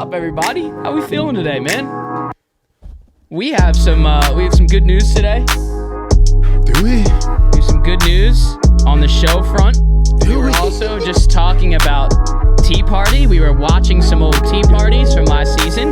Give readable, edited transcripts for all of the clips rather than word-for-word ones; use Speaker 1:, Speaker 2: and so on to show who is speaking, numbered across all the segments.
Speaker 1: up, everybody? How we feeling today, man? We have some good news today.
Speaker 2: Do we?
Speaker 1: We have some good news on the show front. We were also just talking about Tea Party. We were watching some old Tea Parties from last season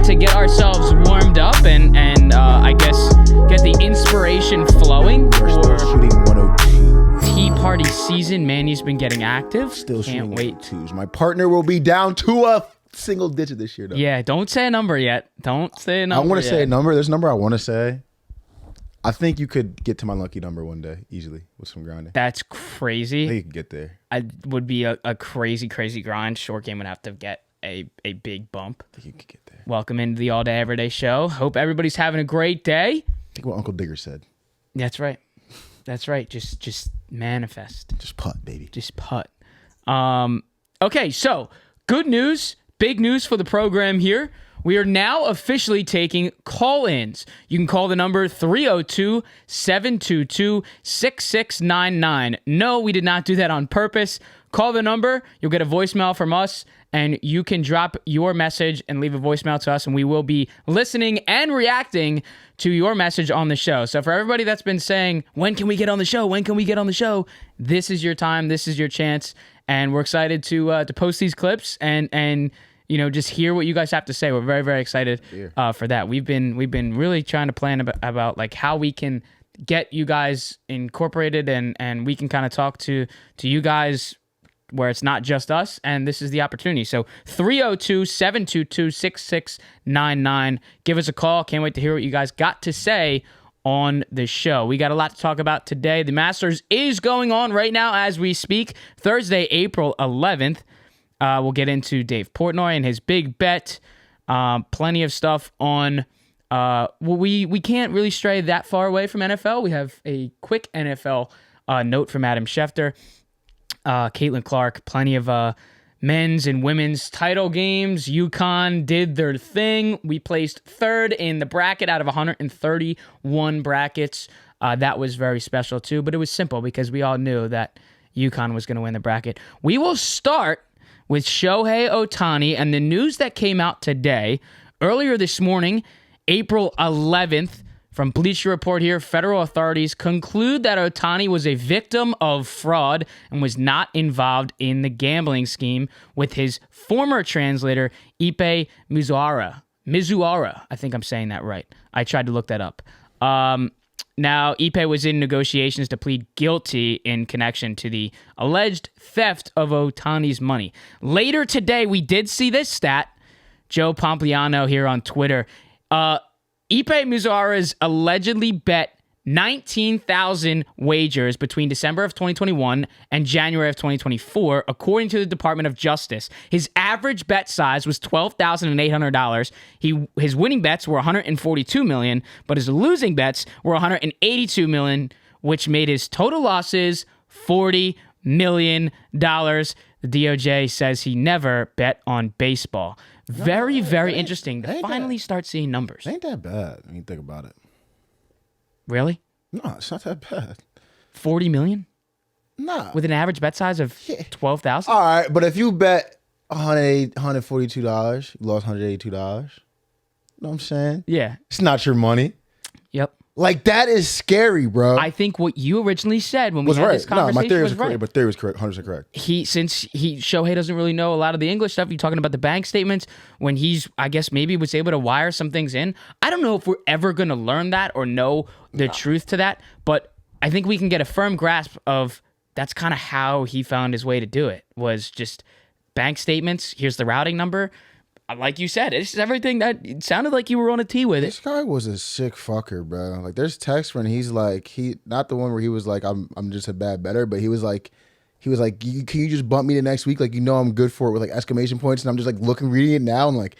Speaker 1: to get ourselves warmed up and I guess get the inspiration flowing
Speaker 2: We're
Speaker 1: for
Speaker 2: still shooting 102.
Speaker 1: Tea Party season. Manny's been getting active.
Speaker 2: Still
Speaker 1: Can't
Speaker 2: shooting
Speaker 1: wait.
Speaker 2: 102s. My partner will be down to a single digit this year, though.
Speaker 1: Yeah, don't say a number yet. Don't say a number.
Speaker 2: I want to
Speaker 1: yet.
Speaker 2: say a number. There's a number I want to say. I think you could get to my lucky number one day easily with some grinding.
Speaker 1: That's
Speaker 2: I
Speaker 1: crazy.
Speaker 2: think you could get there.
Speaker 1: I would be a crazy grind. Short game would have to get a big bump.
Speaker 2: I think you could get there.
Speaker 1: Welcome into the All Day Everyday Show. Hope everybody's having a great day.
Speaker 2: Think what Uncle Digger said.
Speaker 1: That's right. That's right. Just manifest.
Speaker 2: Just putt, baby.
Speaker 1: Just putt. Okay, so good news, big news for the program here. We are now officially taking call-ins. You can call the number 302-722-6699. No, we did not do that on purpose. Call the number. You'll get a voicemail from us, and you can drop your message and leave a voicemail to us, and we will be listening and reacting to your message on the show. So for everybody that's been saying, when can we get on the show? When can we get on the show? This is your time. This is your chance, and we're excited to post these clips and you know, just hear what you guys have to say. We're very, very excited for that. We've been really trying to plan about like how we can get you guys incorporated and we can kind of talk to you guys where it's not just us, and this is the opportunity. So 302-722-6699. Give us a call. Can't wait to hear what you guys got to say on the show. We got a lot to talk about today. The Masters is going on right now as we speak. Thursday, April 11th. We'll get into Dave Portnoy and his big bet. Plenty of stuff on. We can't really stray that far away from NFL. We have a quick NFL note from Adam Schefter. Caitlin Clark, plenty of men's and women's title games. UConn did their thing. We placed third in the bracket out of 131 brackets. That was very special too, but it was simple because we all knew that UConn was going to win the bracket. We will start with Shohei Ohtani and the news that came out today. Earlier this morning, April 11th, from Bleacher Report here, federal authorities conclude that Ohtani was a victim of fraud and was not involved in the gambling scheme with his former translator, Ippei Mizuhara. Mizuhara, I think I'm saying that right. I tried to look that up. Now, Ippei was in negotiations to plead guilty in connection to the alleged theft of Ohtani's money. Later today, we did see this stat. Joe Pompliano here on Twitter. Ippei Mizuhara's allegedly bet 19,000 wagers between December of 2021 and January of 2024, according to the Department of Justice. His average bet size was $12,800. His winning bets were $142 million, but his losing bets were $182 million, which made his total losses $40 million. The DOJ says he never bet on baseball. Very, very interesting to finally start seeing numbers.
Speaker 2: Ain't that bad when you think about it.
Speaker 1: Really?
Speaker 2: No, it's not that bad.
Speaker 1: 40 million?
Speaker 2: Nah.
Speaker 1: With an average bet size of 12,000?
Speaker 2: All right, but if you bet $142, you lost $182. You know what I'm saying?
Speaker 1: Yeah.
Speaker 2: It's not your money.
Speaker 1: Yep.
Speaker 2: Like, that is scary, bro.
Speaker 1: I think what you originally said when we had this conversation
Speaker 2: my theory
Speaker 1: was
Speaker 2: correct,
Speaker 1: right.
Speaker 2: but theory was correct, 100% correct.
Speaker 1: Shohei doesn't really know a lot of the English stuff. You're talking about the bank statements when he's, I guess, maybe was able to wire some things in. I don't know if we're ever going to learn that or know the truth to that, but I think we can get a firm grasp of that's kind of how he found his way to do it, was just bank statements. Here's the routing number. Like you said, it's everything that it sounded like you were on a tee with it.
Speaker 2: This guy was a sick fucker, bro. Like, there's text when he's like, not the one where he was like, I'm just a bad bettor, but he was like, can you just bump me the next week? Like, you know, I'm good for it with like exclamation points. And I'm just like reading it now and like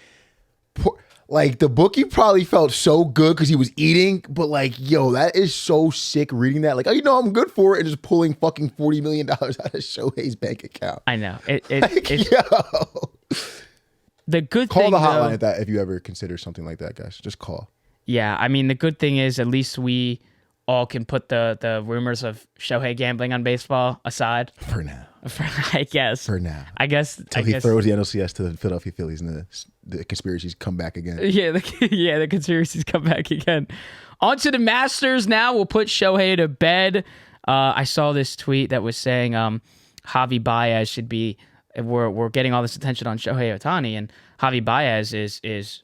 Speaker 2: the bookie probably felt so good because he was eating, but like, yo, that is so sick reading that. Like, oh, you know, I'm good for it, and just pulling fucking $40 million out of Shohei's bank account.
Speaker 1: I know.
Speaker 2: It's yo.
Speaker 1: The good
Speaker 2: call
Speaker 1: thing,
Speaker 2: the hotline
Speaker 1: though,
Speaker 2: at that if you ever consider something like that, guys. Just call.
Speaker 1: Yeah, I mean, the good thing is at least we all can put the rumors of Shohei gambling on baseball aside.
Speaker 2: For now.
Speaker 1: I guess.
Speaker 2: For now.
Speaker 1: I guess.
Speaker 2: Until he throws the NLCS to the Philadelphia Phillies in the the conspiracies come back again.
Speaker 1: Yeah, the conspiracies come back again. On to the Masters now. We'll put Shohei to bed. I saw this tweet that was saying Javi Baez should be. We're getting all this attention on Shohei Ohtani, and Javi Baez is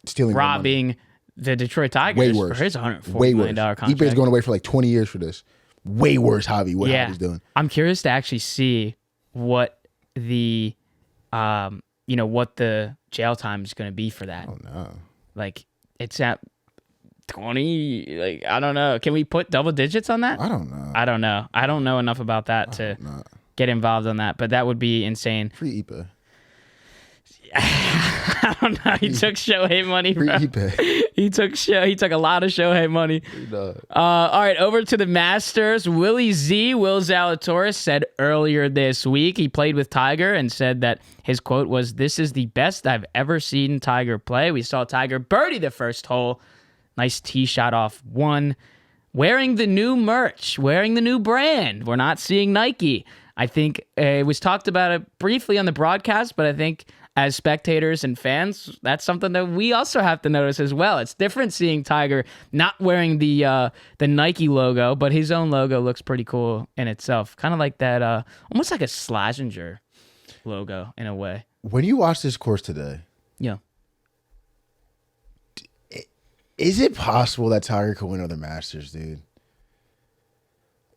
Speaker 2: Stealing
Speaker 1: robbing the Detroit Tigers for his $140 million contract.
Speaker 2: Ippei's going away for like 20 years for this. Way worse, Javi. What Javi's doing?
Speaker 1: I'm curious to actually see what the what the jail time is going to be for that.
Speaker 2: Oh no!
Speaker 1: Like it's at 20. Like I don't know. Can we put double digits on that?
Speaker 2: I don't know.
Speaker 1: I don't know enough about that to get involved on that. But that would be insane.
Speaker 2: Free Ippei.
Speaker 1: I don't know. He took Shohei money, bro. He took a lot of Shohei money. All right, over to the Masters. Will Zalatoris said earlier this week he played with Tiger and said that his quote was, "This is the best I've ever seen Tiger play." We saw Tiger birdie the first hole. Nice tee shot off one. Wearing the new merch, wearing the new brand. We're not seeing Nike. I think it was talked about it briefly on the broadcast, but I think as spectators and fans, that's something that we also have to notice as well. It's different seeing Tiger not wearing the Nike logo, but his own logo looks pretty cool in itself. Kind of like that, almost like a Slazenger logo in a way.
Speaker 2: When you watch this course today,
Speaker 1: yeah,
Speaker 2: is it possible that Tiger could win other Masters, dude?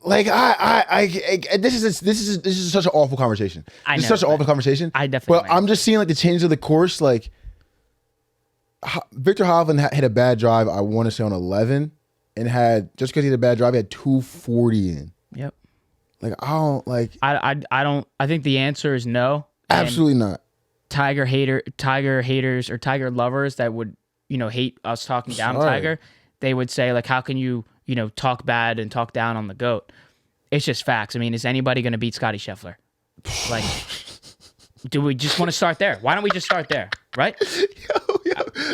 Speaker 2: Like this is such an awful conversation. This is such an awful conversation.
Speaker 1: I definitely.
Speaker 2: But I'm just seeing like the change of the course. Like Victor Hovland hit a bad drive. I want to say on 11, and had just because he had a bad drive, he had 240 in.
Speaker 1: Yep.
Speaker 2: Like I don't like.
Speaker 1: I don't. I think the answer is no.
Speaker 2: Absolutely not.
Speaker 1: Tiger haters, or Tiger lovers that would hate us talking down Tiger. They would say like, how can you talk bad and talk down on the GOAT? It's just facts. I mean, is anybody going to beat Scottie Scheffler? Like, do we just want to start there? Why don't we just start there, right?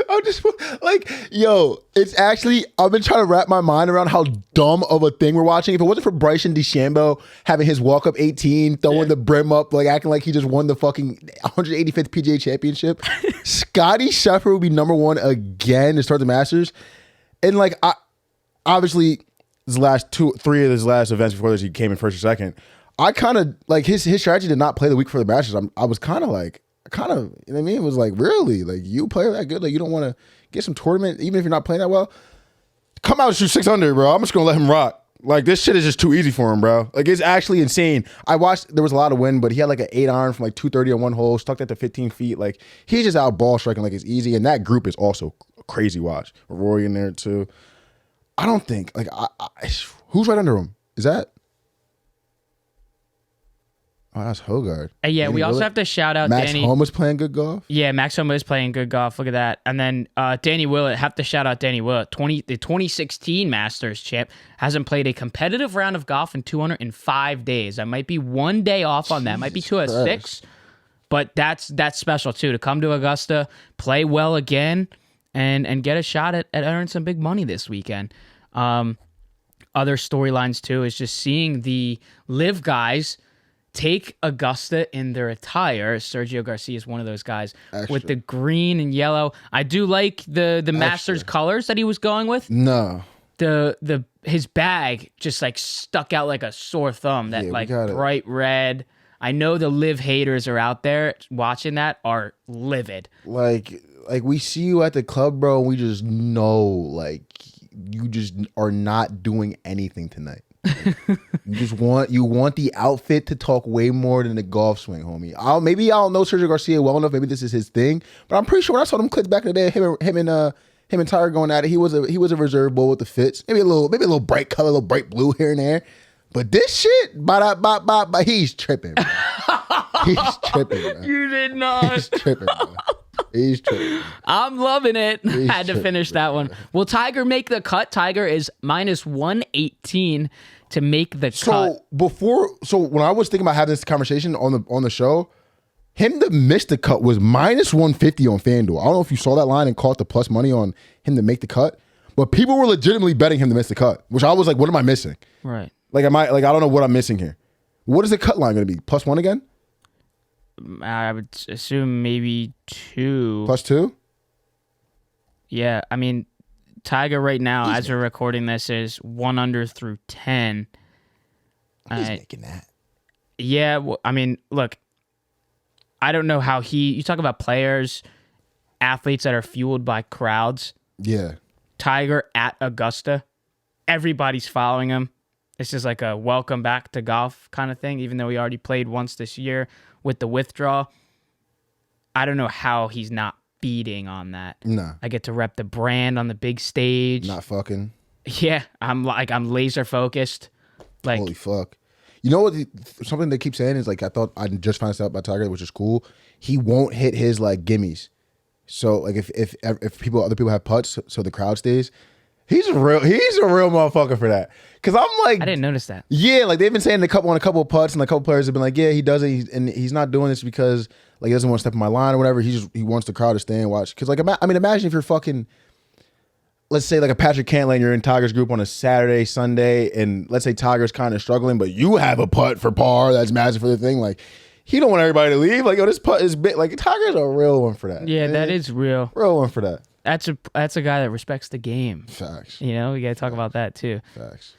Speaker 2: I'm just like, it's actually, I've been trying to wrap my mind around how dumb of a thing we're watching. If it wasn't for Bryson DeChambeau having his walk-up 18, throwing the brim up, like acting like he just won the fucking 185th PGA Championship, Scottie Scheffler would be number one again to start the Masters. And like, obviously, his last three of his last events before this, he came in first or second. I kind of like his strategy did not play the week for the Masters. I was kind of, you know what I mean? It was like, really? Like, you play that good? Like, you don't want to get some tournament, even if you're not playing that well? Come out and shoot 6 under, bro. I'm just going to let him rock. Like, this shit is just too easy for him, bro. Like, it's actually insane. I watched, there was a lot of wind, but he had like an 8 iron from like 230 on one hole, stuck that to 15 feet. Like, he's just out ball striking like it's easy. And that group is also a crazy watch. Rory in there, too. I don't think, like, who's right under him? Is that? Oh, that's Hogard.
Speaker 1: Yeah,
Speaker 2: Danny
Speaker 1: we also
Speaker 2: Willett?
Speaker 1: have to shout out
Speaker 2: Max
Speaker 1: Danny.
Speaker 2: Homa's playing good golf?
Speaker 1: Yeah, Max Homa is playing good golf. Look at that. And then Danny Willett, have to shout out Danny Willett. The 2016 Masters champ hasn't played a competitive round of golf in 205 days. That might be one day off on that. Might be 206. But that's special, too, to come to Augusta, play well again, and get a shot at earning some big money this weekend. Other storylines, too, is just seeing the live guys take Augusta in their attire. Sergio Garcia is one of those guys with the green and yellow. I do like the Masters colors that he was going with.
Speaker 2: No.
Speaker 1: His bag just like stuck out like a sore thumb. That bright red. I know the live haters are out there watching that are livid. Like
Speaker 2: we see you at the club, bro, and we just know like you just are not doing anything tonight. You want the outfit to talk way more than the golf swing, homie. Maybe I don't know Sergio Garcia well enough. Maybe this is his thing, but I'm pretty sure when I saw them clips back in the day, him and Tiger going at it, he was a reserve bull with the fits. Maybe a little bright color, a little bright blue here and there. But this shit, he's tripping. Bro. He's tripping. Bro.
Speaker 1: You did not.
Speaker 2: He's tripping. Bro. He's tripping.
Speaker 1: I'm loving it. Had to finish that one. Will Tiger make the cut? Tiger is minus 118 to make the cut.
Speaker 2: So when I was thinking about having this conversation on the show, him to miss the cut was minus 150 on FanDuel. I don't know if you saw that line and caught the plus money on him to make the cut, but people were legitimately betting him to miss the cut, which I was like, what am I missing?
Speaker 1: Right.
Speaker 2: Like, I don't know what I'm missing here. What is the cut line going to be? +1 again?
Speaker 1: I would assume maybe 2.
Speaker 2: +2?
Speaker 1: Yeah, I mean, Tiger right now, as we're recording this, is 1 under through 10.
Speaker 2: He's making that.
Speaker 1: Yeah, well, I mean, look, I don't know how you talk about players, athletes that are fueled by crowds.
Speaker 2: Yeah.
Speaker 1: Tiger at Augusta, everybody's following him. This is like a welcome back to golf kind of thing, even though he already played once this year with the withdrawal. I don't know how he's not feeding on that.
Speaker 2: Nah.
Speaker 1: I get to rep the brand on the big stage.
Speaker 2: Not fucking.
Speaker 1: Yeah, I'm laser focused. Like,
Speaker 2: holy fuck. You know what? Something they keep saying is like, I thought I just found this out about Tiger, which is cool. He won't hit his like gimmies. So like if other people have putts, so the crowd stays. He's a real motherfucker for that. Cause I'm like,
Speaker 1: I didn't notice that.
Speaker 2: Yeah, like they've been saying on a couple of putts, and a couple players have been like, yeah, he does it, and he's not doing this because like he doesn't want to step in my line or whatever. He wants the crowd to stay and watch. Cause like imagine if you're fucking, let's say like a Patrick Cantlay, you're in Tiger's group on a Saturday, Sunday, and let's say Tiger's kind of struggling, but you have a putt for par that's massive for the thing. Like he don't want everybody to leave. Like, yo, this putt is big. Like Tiger's a real one for that.
Speaker 1: Yeah,
Speaker 2: man.
Speaker 1: that is real.
Speaker 2: Real one for that.
Speaker 1: That's a guy that respects the game.
Speaker 2: Facts.
Speaker 1: You know, we got to talk about that too.
Speaker 2: Facts.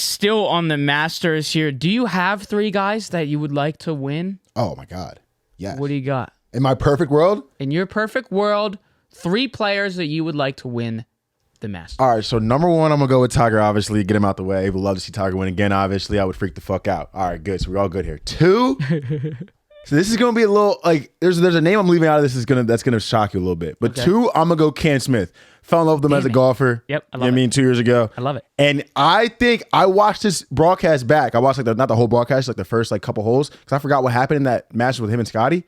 Speaker 1: Still on the Masters here. Do you have 3 guys that you would like to win?
Speaker 2: Oh my God. Yeah.
Speaker 1: What do you got?
Speaker 2: In my perfect world?
Speaker 1: In your perfect world, 3 players that you would like to win the Masters.
Speaker 2: All right, so number 1, I'm going to go with Tiger, obviously. Get him out the way. Would love to see Tiger win again, obviously. I would freak the fuck out. All right, good. So we're all good here. 2, so this is going to be a little, like, there's a name I'm leaving out of this that's gonna shock you a little bit. But okay. 2, I'm going to go Cam Smith. Fell in love with him as a golfer.
Speaker 1: Yep, I love it.
Speaker 2: You know what I mean, 2 years ago.
Speaker 1: I love it.
Speaker 2: And I think I watched this broadcast back. I watched, like, not the whole broadcast, like the first, like, couple holes, because I forgot what happened in that match with him and Scottie.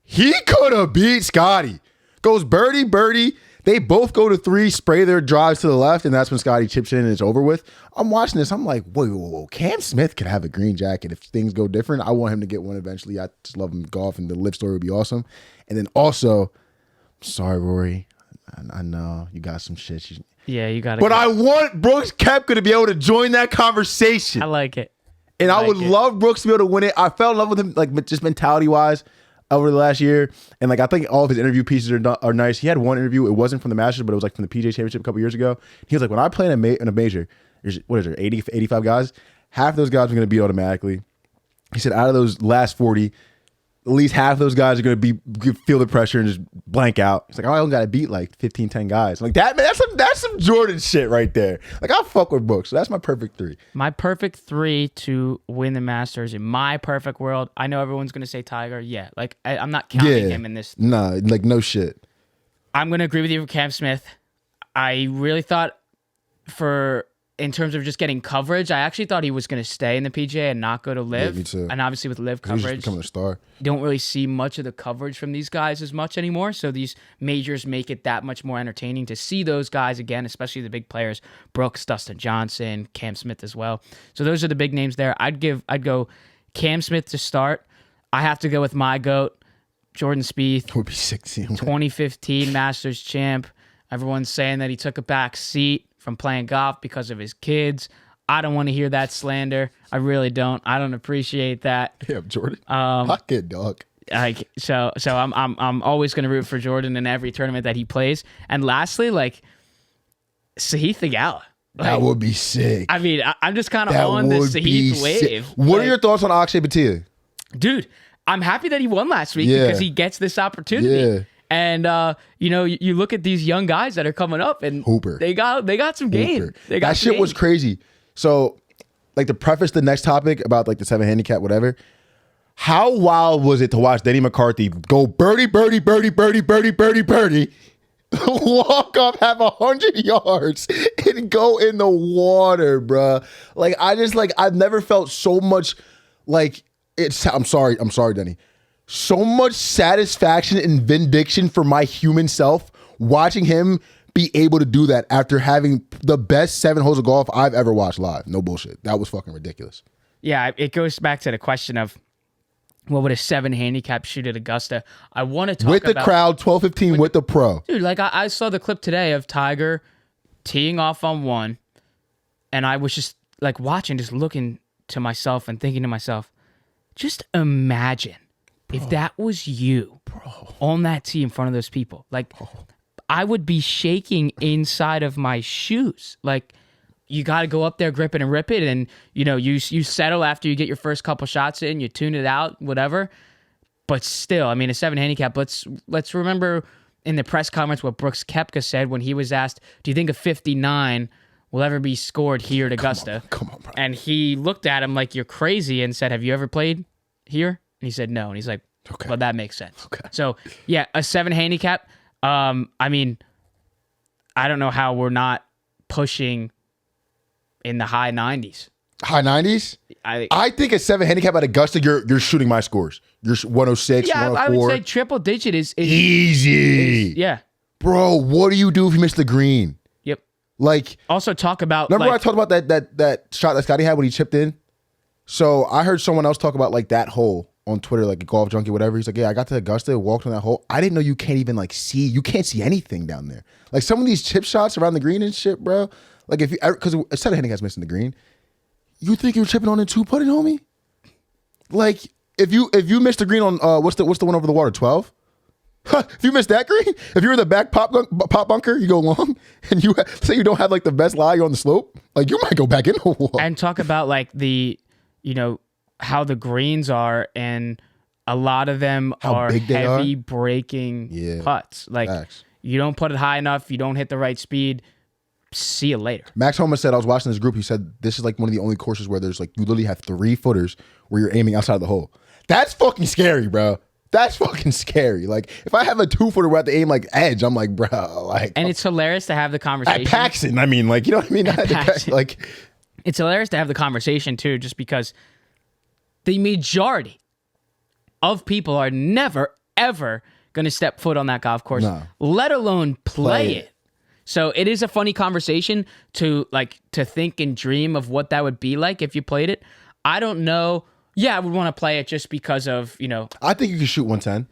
Speaker 2: He could have beat Scottie. Goes birdie, birdie. They both go to 3, spray their drives to the left, and that's when Scottie chips in and it's over with. I'm watching this. I'm like, whoa. Cam Smith could have a green jacket if things go different. I want him to get one eventually. I just love him golf, and the live story would be awesome. And then also, sorry, Rory. I know you got some shit.
Speaker 1: Yeah, you got it.
Speaker 2: But I want Brooks Koepka to be able to join that conversation.
Speaker 1: I like it.
Speaker 2: And I would love Brooks to be able to win it. I fell in love with him, like just mentality-wise, over the last year. And like I think all of his interview pieces are nice. He had one interview. It wasn't from the Masters, but it was like from the PGA Championship a couple years ago. He was like, when I play in a major, there's, what is there, 80, 85 guys? Half those guys are going to beat automatically. He said out of those last 40, at least half of those guys are going to feel the pressure and just blank out. He's like, oh, I only got to beat like 15, 10 guys. I'm like, that, man, that's some Jordan shit right there. Like, I fuck with Brooks. So that's my perfect 3.
Speaker 1: My perfect 3 to win the Masters in my perfect world. I know everyone's going to say Tiger. Yeah, like I'm not counting him in this.
Speaker 2: Nah, like no shit.
Speaker 1: I'm going to agree with you for Cam Smith. I really thought in terms of just getting coverage, I actually thought he was going to stay in the PGA and not go to Live.
Speaker 2: Yeah, me too.
Speaker 1: And obviously with Live coverage,
Speaker 2: he's just becoming a star.
Speaker 1: You don't really see much of the coverage from these guys as much anymore. So these majors make it that much more entertaining to see those guys again, especially the big players, Brooks, Dustin Johnson, Cam Smith as well. So those are the big names there. I'd go Cam Smith to start. I have to go with my GOAT, Jordan Spieth.
Speaker 2: Would be 16.
Speaker 1: 2015 Masters champ. Everyone's saying that he took a back seat from playing golf because of his kids. I don't want to hear that slander. I really don't. I don't appreciate that.
Speaker 2: Yeah, Jordan. Fuck it, dog.
Speaker 1: So I'm always going to root for Jordan in every tournament that he plays. And lastly, like Sahith Theegala.
Speaker 2: That would be sick.
Speaker 1: I mean, I'm just kind of on this Sahith wave.
Speaker 2: What are your thoughts on Akshay Bhatia?
Speaker 1: Dude, I'm happy that he won last week because he gets this opportunity.
Speaker 2: Yeah.
Speaker 1: And you look at these young guys that are coming up, and
Speaker 2: Hooper.
Speaker 1: They got some game.
Speaker 2: That shit was crazy. So, like to preface the next topic about like the 7 handicap, whatever. How wild was it to watch Denny McCarthy go birdie, birdie, birdie, birdie, birdie, birdie, birdie, walk up, have 100 yards, and go in the water, bruh. Like I've never felt so much like it's. I'm sorry, Denny. So much satisfaction and vindication for my human self watching him be able to do that after having the best 7 holes of golf I've ever watched live. No bullshit. That was fucking ridiculous.
Speaker 1: Yeah, it goes back to the question of what would a 7 handicap shoot at Augusta? I want to talk
Speaker 2: with the crowd, 12-15 with the pro.
Speaker 1: Dude, like I saw the clip today of Tiger teeing off on 1, and I was just like watching, just looking to myself and thinking to myself, just imagine if that was you on that tee in front of those people, like, I would be shaking inside of my shoes. Like, you got to go up there, grip it and rip it, and you settle after you get your first couple shots in, you tune it out, whatever. But still, I mean, a 7 handicap. Let's remember in the press conference what Brooks Koepka said when he was asked, "Do you think a 59 will ever be scored here at Augusta?"
Speaker 2: Come on, bro.
Speaker 1: And he looked at him like, "You're crazy," and said, "Have you ever played here?" And he said, "No." And he's like,
Speaker 2: Okay.
Speaker 1: "Well, that makes sense."
Speaker 2: Okay.
Speaker 1: So yeah, a 7 handicap. I mean, I don't know how we're not pushing in the high 90s.
Speaker 2: High 90s?
Speaker 1: I
Speaker 2: think a 7 handicap at Augusta, you're shooting my scores. You're 106,
Speaker 1: yeah,
Speaker 2: 104.
Speaker 1: I would say triple digit is
Speaker 2: Easy.
Speaker 1: yeah.
Speaker 2: Bro, what do you do if you miss the green?
Speaker 1: Yep.
Speaker 2: Like,
Speaker 1: Also talk about
Speaker 2: remember I talked about that shot that Scottie had when he chipped in? So I heard someone else talk about like that hole on Twitter, like a golf junkie, whatever. He's like, yeah, I got to Augusta, walked on that hole. I didn't know you can't even like see, you can't see anything down there. Like some of these chip shots around the green and shit, bro. Like if you, because a set of handicap's missing the green, you think you're chipping on in 2-putted, homie? Like if you missed the green on what's the one over the water, 12? If you missed that green, if you're in the back pop bunker, you go long, and you say you don't have like the best lie on the slope, like you might go back in the wall.
Speaker 1: And talk about like the, how the greens are, and a lot of them are heavy breaking putts. Like
Speaker 2: Facts.
Speaker 1: You don't put it high enough, you don't hit the right speed. See you later.
Speaker 2: Max Homa said, I was watching this group, he said this is like one of the only courses where there's like you literally have 3 footers where you're aiming outside of the hole. That's fucking scary, bro. That's fucking scary. Like if I have a 2-footer where I have to aim like edge, I'm like, bro, like.
Speaker 1: And it's hilarious to have the conversation.
Speaker 2: At Paxson, I mean, like, you know what I mean? Like,
Speaker 1: it's hilarious to have the conversation too, just because the majority of people are never ever going to step foot on that golf course, let alone play it. So it is a funny conversation to think and dream of what that would be like if you played it. I don't know. Yeah, I would want to play it just because of,
Speaker 2: I think you can shoot 110.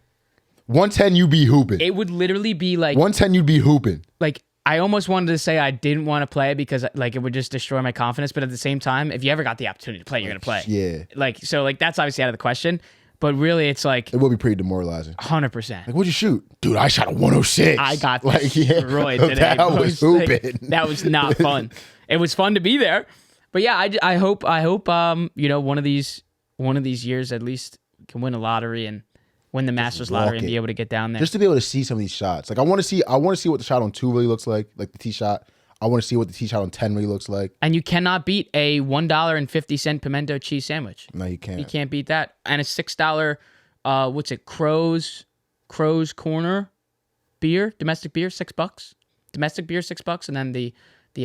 Speaker 2: 110, you'd be hooping.
Speaker 1: It would literally be like
Speaker 2: 110, you'd be hooping.
Speaker 1: Like I almost wanted to say I didn't want to play it because like it would just destroy my confidence. But at the same time, if you ever got the opportunity to play, you're gonna play.
Speaker 2: Yeah.
Speaker 1: So that's obviously out of the question. But really, it's like
Speaker 2: it would be pretty demoralizing.
Speaker 1: 100%.
Speaker 2: Like, what'd you shoot, dude? I shot a 106.
Speaker 1: I got
Speaker 2: destroyed
Speaker 1: today.
Speaker 2: That was hooping.
Speaker 1: Like, that was not fun. It was fun to be there, but yeah, I hope one of these years at least can win a lottery and win the Masters lottery and be able to get down there.
Speaker 2: Just to be able to see some of these shots. Like I want to see what the shot on 2 really looks like the tee shot. I want to see what the tee shot on 10 really looks like.
Speaker 1: And you cannot beat a $1.50 pimento cheese sandwich.
Speaker 2: No, you can't.
Speaker 1: You can't beat that. And a $6, Crow's Corner beer, domestic beer, $6. Domestic beer, $6, and then the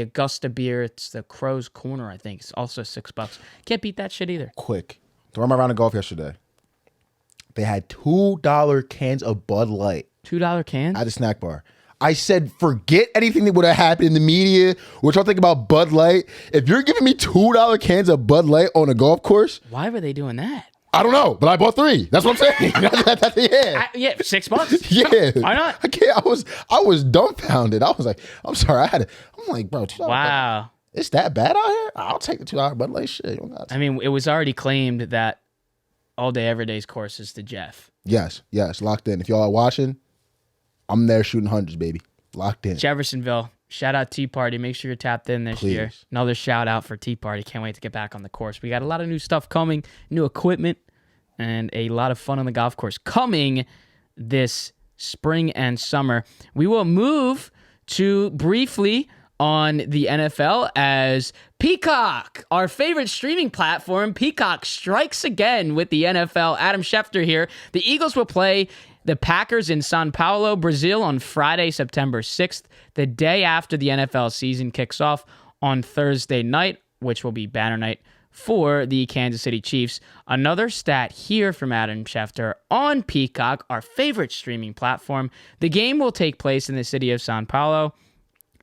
Speaker 1: Augusta beer, it's the Crow's Corner, I think. It's also $6. Can't beat that shit either.
Speaker 2: Quick. Throwing my round of golf yesterday. They had $2 cans of Bud Light.
Speaker 1: $2 cans?
Speaker 2: At the snack bar. I said, forget anything that would have happened in the media. What y'all think about Bud Light? If you're giving me $2 cans of Bud Light on a golf course.
Speaker 1: Why were they doing that?
Speaker 2: I don't know, but I bought 3. That's what I'm saying.
Speaker 1: Yeah, $6.
Speaker 2: Yeah.
Speaker 1: Why not?
Speaker 2: I can't. I was dumbfounded. I was like, I'm sorry. I'm like, bro, $2.
Speaker 1: Wow.
Speaker 2: It's that bad out here? I'll take the $2 Bud Light shit.
Speaker 1: I mean, it was already claimed that All Day Everyday's course is the Jeff.
Speaker 2: Yes, locked in. If y'all are watching, I'm there shooting hundreds, baby. Locked in.
Speaker 1: Jeffersonville. Shout out Tea Party. Make sure you're tapped in this year. Another shout out for Tea Party. Can't wait to get back on the course. We got a lot of new stuff coming, new equipment, and a lot of fun on the golf course coming this spring and summer. We will move to briefly on the NFL as Peacock, our favorite streaming platform, Peacock strikes again with the NFL. Adam Schefter here. The Eagles will play the Packers in São Paulo, Brazil on Friday, September 6th, the day after the NFL season kicks off on Thursday night, which will be banner night for the Kansas City Chiefs. Another stat here from Adam Schefter on Peacock, our favorite streaming platform. The game will take place in the city of São Paulo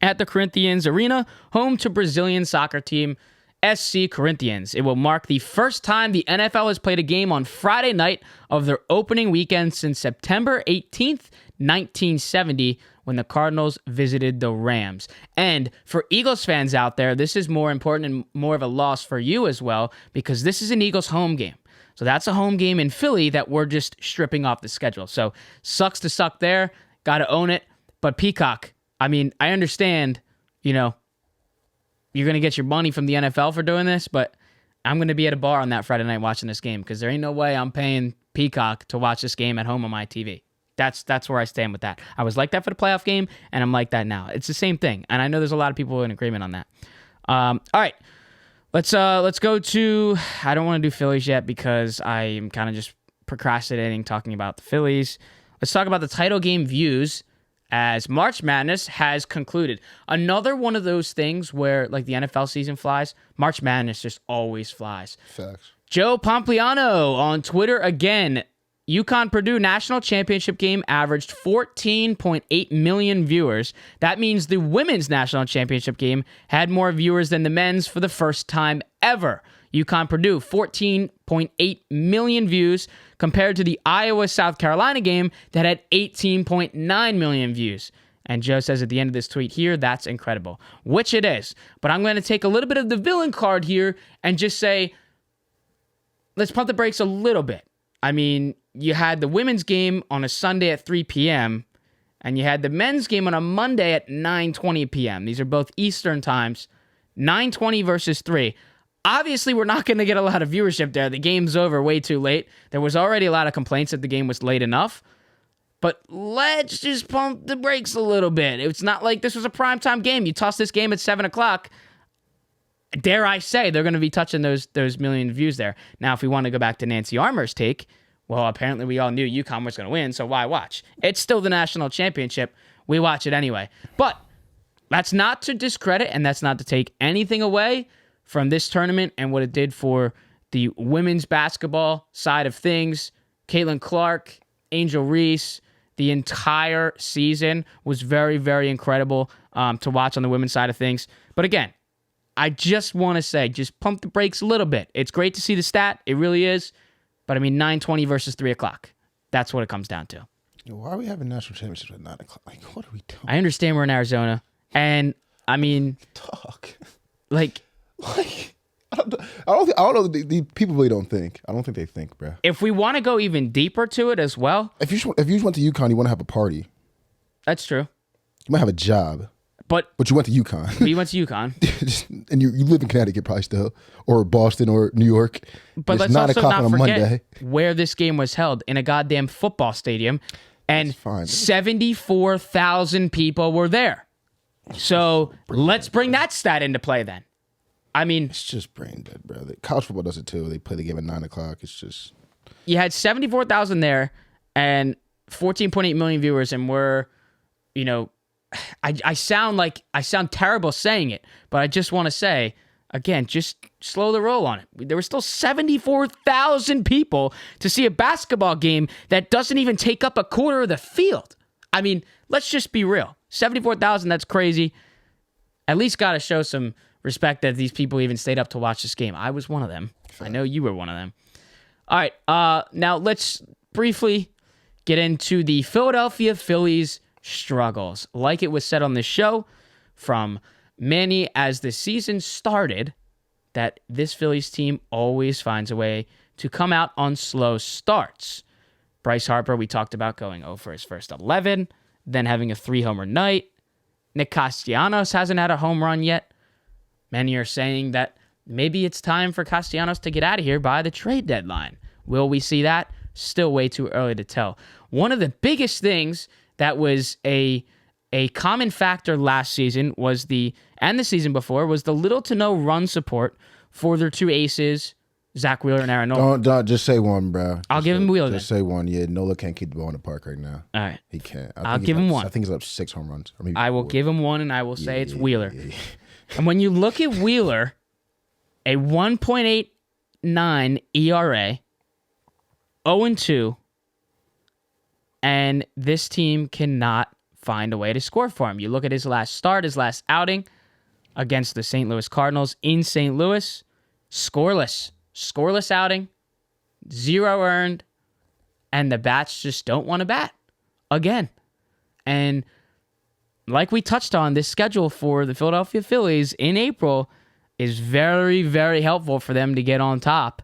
Speaker 1: at the Corinthians Arena, home to Brazilian soccer team SC Corinthians. It will mark the first time the NFL has played a game on Friday night of their opening weekend since September 18th, 1970, when the Cardinals visited the Rams. And for Eagles fans out there, this is more important and more of a loss for you as well, because this is an Eagles home game. So that's a home game in Philly that we're just stripping off the schedule. So sucks to suck there. Got to own it. But Peacock, I mean, I understand, you know, you're going to get your money from the NFL for doing this, but I'm going to be at a bar on that Friday night watching this game because there ain't no way I'm paying Peacock to watch this game at home on my TV. That's where I stand with that. I was like that for the playoff game, and I'm like that now. It's the same thing, and I know there's a lot of people in agreement on that. All right, let's go to. I don't want to do Phillies yet because I am kind of just procrastinating talking about the Phillies. Let's talk about the title game views as March Madness has concluded. Another one of those things where, like, the NFL season flies, March Madness just always flies.
Speaker 2: Facts.
Speaker 1: Joe Pompliano on Twitter again. UConn-Purdue national championship game averaged 14.8 million viewers. That means the women's national championship game had more viewers than the men's for the first time ever. UConn-Purdue, 14.8 million views compared to the Iowa-South Carolina game that had 18.9 million views. And Joe says at the end of this tweet here, that's incredible, which it is. But I'm going to take a little bit of the villain card here and just say, let's pump the brakes a little bit. I mean, you had the women's game on a Sunday at 3 p.m., and you had the men's game on a Monday at 9:20 p.m. These are both Eastern times, 9:20 versus 3. Obviously, we're not going to get a lot of viewership there. The game's over way too late. There was already a lot of complaints that the game was late enough. But let's just pump the brakes a little bit. It's not like this was a primetime game. You toss this game at 7 o'clock, dare I say, they're going to be touching those million views there. Now, if we want to go back to Nancy Armour's take, well, apparently we all knew UConn was going to win, so why watch? It's still the national championship. We watch it anyway. But that's not to discredit, and that's not to take anything away from this tournament and what it did for the women's basketball side of things. Caitlin Clark, Angel Reese, the entire season was very, very incredible to watch on the women's side of things. But again, I just want to say, just pump the brakes a little bit. It's great to see the stat. It really is. But I mean, 9:20 versus 3 o'clock. That's what it comes down to.
Speaker 2: Why are we having national championships at 9 o'clock? Like, what are we doing?
Speaker 1: I understand we're in Arizona. And, I mean...
Speaker 2: Talk.
Speaker 1: Like...
Speaker 2: I don't know. The people really don't think. I don't think they think, bro.
Speaker 1: If we want to go even deeper to it as well...
Speaker 2: If you went to UConn, you want to have a party.
Speaker 1: That's true.
Speaker 2: You might have a job.
Speaker 1: But
Speaker 2: you went to UConn.
Speaker 1: But you went to UConn.
Speaker 2: And you live in Connecticut probably still. Or Boston or New York.
Speaker 1: But
Speaker 2: it's
Speaker 1: let's
Speaker 2: 9
Speaker 1: also
Speaker 2: o'clock
Speaker 1: not
Speaker 2: on a
Speaker 1: forget
Speaker 2: Monday.
Speaker 1: where this game was held, in a goddamn football stadium. And 74,000 people were there. So let's bring that stat into play then. I mean...
Speaker 2: It's just brain dead, bro. College football does it too. They play the game at 9 o'clock. It's just...
Speaker 1: You had 74,000 there and 14.8 million viewers, and we're, you know... I sound terrible saying it, but I just want to say, again, just slow the roll on it. There were still 74,000 people to see a basketball game that doesn't even take up a quarter of the field. I mean, let's just be real. 74,000, that's crazy. At least got to show some respect that these people even stayed up to watch this game. I was one of them. I know you were one of them. All right, now let's briefly get into the Philadelphia Phillies struggles. Like it was said on the show from many as the season started, that this Phillies team always finds a way to come out on slow starts. Bryce Harper, we talked about going 0 for his first 11, then having a 3-homer night. Nick Castellanos hasn't had a home run yet. Many are saying that maybe it's time for Castellanos to get out of here by the trade deadline. Will we see that? Still way too early to tell. One of the biggest things that was a common factor last season and the season before was the little to no run support for their two aces, Zach Wheeler and Aaron Nola.
Speaker 2: Don't just say one, bro.
Speaker 1: I'll give him Wheeler.
Speaker 2: Just say one. Yeah, Nola can't keep the ball in the park right now.
Speaker 1: All right,
Speaker 2: he can't.
Speaker 1: I'll give him one.
Speaker 2: I think he's up 6 home runs. Or maybe
Speaker 1: I will
Speaker 2: 4.
Speaker 1: give him one, and I will say it's Wheeler. Yeah. And when you look at Wheeler, a 1.89 ERA, 0-2. And this team cannot find a way to score for him. You look at his last start, his last outing against the St. Louis Cardinals in St. Louis. Scoreless. Scoreless outing. 0 earned. And the bats just don't want to bat again. And like we touched on, this schedule for the Philadelphia Phillies in April is very, very helpful for them to get on top.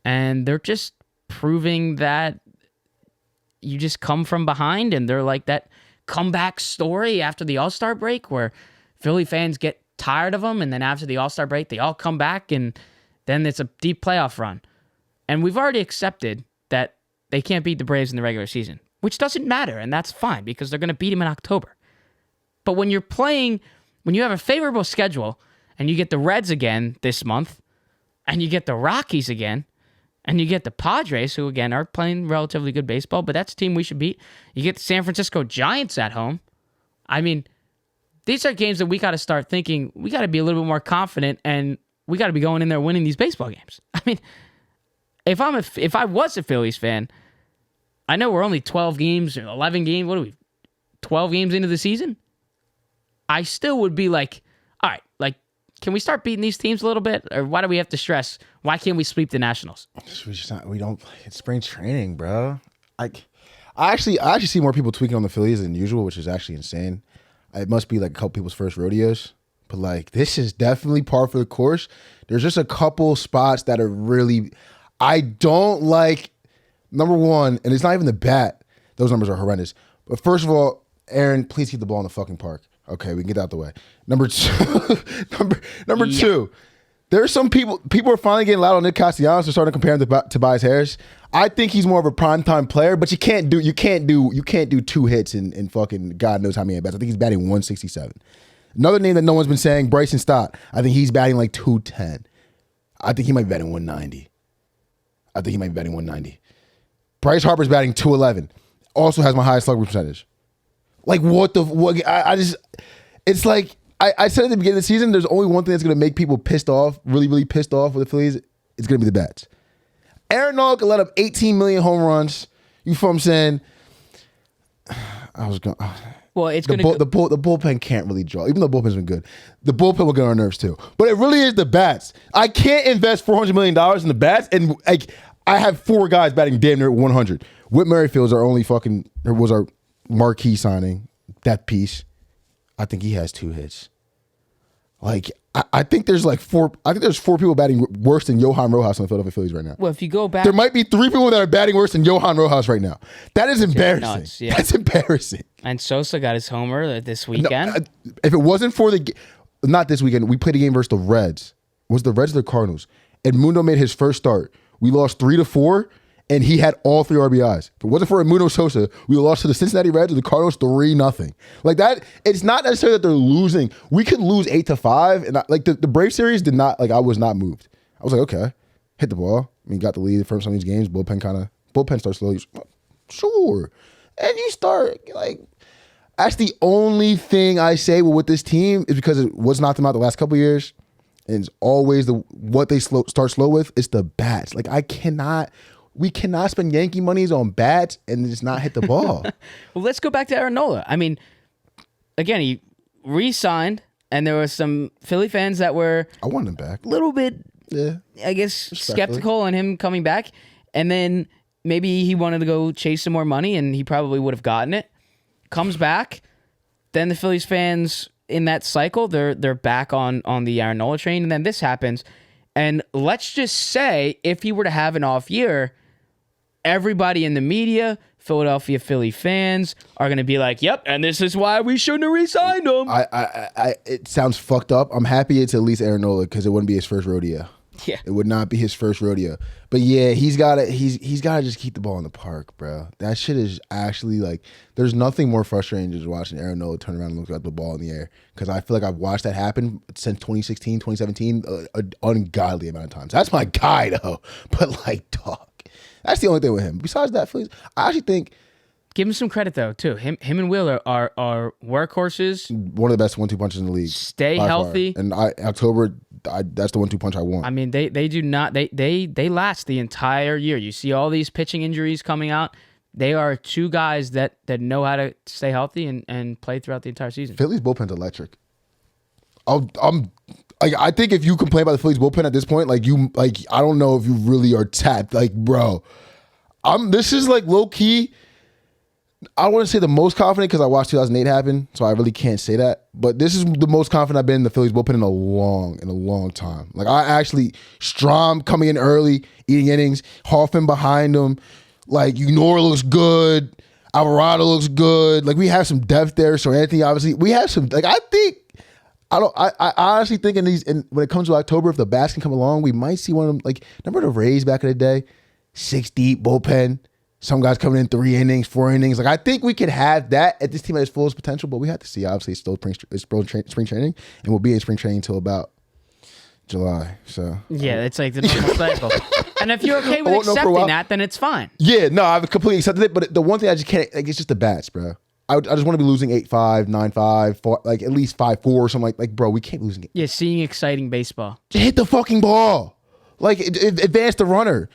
Speaker 1: and they're just proving that you just come from behind, and they're like that comeback story after the All-Star break where Philly fans get tired of them, and then after the All-Star break, they all come back, and then it's a deep playoff run. And we've already accepted that they can't beat the Braves in the regular season, which doesn't matter, and that's fine because they're going to beat them in October. But when you have a favorable schedule, and you get the Reds again this month, and you get the Rockies again, and you get the Padres, who, again, are playing relatively good baseball, but that's a team we should beat. You get the San Francisco Giants at home. I mean, these are games that we got to start thinking, we got to be a little bit more confident, and we got to be going in there winning these baseball games. I mean, if I was a Phillies fan, I know we're only 12 games, 11 games, 12 games into the season? I still would be like, all right, like, can we start beating these teams a little bit? Or why do we have to stress? Why can't we sweep the Nationals?
Speaker 2: We don't play. It's spring training, bro. I actually see more people tweaking on the Phillies than usual, which is actually insane. It must be like a couple people's first rodeos. But like, this is definitely par for the course. There's just a couple spots that are really, I don't like. Number one, and it's not even the bat. Those numbers are horrendous. But first of all, Aaron, please keep the ball in the fucking park. Okay, we can get that out the way. Number two, number two, there's some people are finally getting loud on Nick Castellanos and starting to compare him to Tobias Harris. I think he's more of a primetime player, but you can't do 2 hits in fucking God knows how many at bats. I think he's batting 167. Another name that no one's been saying, Bryson Stott. I think he's batting like 210. I think he might be batting 190. Bryce Harper's batting 211. Also has my highest slug percentage. Like, it's like, I said at the beginning of the season, there's only one thing that's going to make people pissed off, really, really pissed off with the Phillies. It's going to be the bats. Aaron Nola could let up 18 million home runs. You feel what I'm saying?
Speaker 1: Well, it's
Speaker 2: the bullpen can't really draw, even though the bullpen's been good. The bullpen will get on our nerves too. But it really is the bats. I can't invest $400 million in the bats, and like, I have 4 guys batting damn near 100. Whit Merrifield's was our marquee signing, that piece. I think he has 2 hits. Like, I think there's like 4 people batting worse than Johan Rojas on the Philadelphia Phillies right now.
Speaker 1: Well, if you go back,
Speaker 2: there might be 3 people that are batting worse than Johan Rojas right now. That is embarrassing.
Speaker 1: Nuts, yeah.
Speaker 2: That's embarrassing.
Speaker 1: And Sosa got his homer this weekend.
Speaker 2: No, if it wasn't for not this weekend, we played a game versus the Reds. Was the Reds or the Cardinals? Edmundo made his first start. We lost 3-4, and he had all 3 RBIs. If it wasn't for Edmundo Sosa, we lost to the Cincinnati Reds or the Cardinals 3-0. Like that, it's not necessarily that they're losing. We could lose 8-5, and like the Brave series did not. Like, I was not moved. I was like, okay, hit the ball. I mean, got the lead from some of these games. Bullpen starts slowly. Sure, and you start like. That's the only thing I say with this team is because it was knocked them out the last couple of years. And it's always what they start slow with is the bats. Like, we cannot spend Yankee monies on bats and just not hit the ball.
Speaker 1: Well, let's go back to Aaron Nola. I mean, again, he re-signed, and there were some Philly fans that were
Speaker 2: I want him back.
Speaker 1: A little bit, I guess, skeptical on him coming back. And then maybe he wanted to go chase some more money, and he probably would have gotten it. Comes back, then the Phillies fans in that cycle, they're back on the Aaron Nola train, and then this happens. And let's just say, if he were to have an off year, everybody in the media, Philadelphia Philly fans, are going to be like, yep, and this is why we shouldn't have re-signed him.
Speaker 2: It sounds fucked up. I'm happy it's at least Aaron Nola because it wouldn't be his first rodeo.
Speaker 1: Yeah.
Speaker 2: It would not be his first rodeo. But yeah, he's gotta just keep the ball in the park, bro. That shit is actually like, there's nothing more frustrating than just watching Aaron Nola turn around and look at the ball in the air. Because I feel like I've watched that happen since 2016, 2017, an ungodly amount of times. That's my guy though. But like, dog, that's the only thing with him. Besides that, Phillies, I actually think,
Speaker 1: give him some credit though too. Him and Wheeler are workhorses.
Speaker 2: One of the best 1-2 punches in the league.
Speaker 1: Stay healthy.
Speaker 2: And October, that's the 1-2 punch I want.
Speaker 1: I mean, they do not they last the entire year. You see all these pitching injuries coming out. They are 2 guys that know how to stay healthy and play throughout the entire season.
Speaker 2: Phillies bullpen's electric. I think if you complain about the Phillies bullpen at this point, I don't know if you really are tapped. Like, bro, this is like low key. I wouldn't say the most confident because I watched 2008 happen, so I really can't say that. But this is the most confident I've been in the Phillies bullpen in a long time. Like I actually, Strom coming in early, eating innings, Hoffman behind him. Like Unora looks good, Alvarado looks good. Like we have some depth there. So Anthony, obviously, we have some. Like I honestly think when it comes to October, if the bats can come along, we might see one of them. Like remember the Rays back in the day, 6 deep bullpen. Some guys coming in 3 innings, 4 innings. Like I think we could have that at this team at its fullest potential, but we have to see. Obviously, it's still spring training, and we'll be in spring training until about July. So
Speaker 1: yeah, it's like the normal cycle. And if you're okay with accepting that, then it's fine.
Speaker 2: Yeah, no, I've completely accepted it. But the one thing I just can't, like, it's just the bats, bro. I just want to be losing 8-5, 9-5, like at least 5-4 or something. Like, bro, we can't be losing it.
Speaker 1: Yeah, seeing exciting baseball.
Speaker 2: Just hit the fucking ball. Like, advance the runner.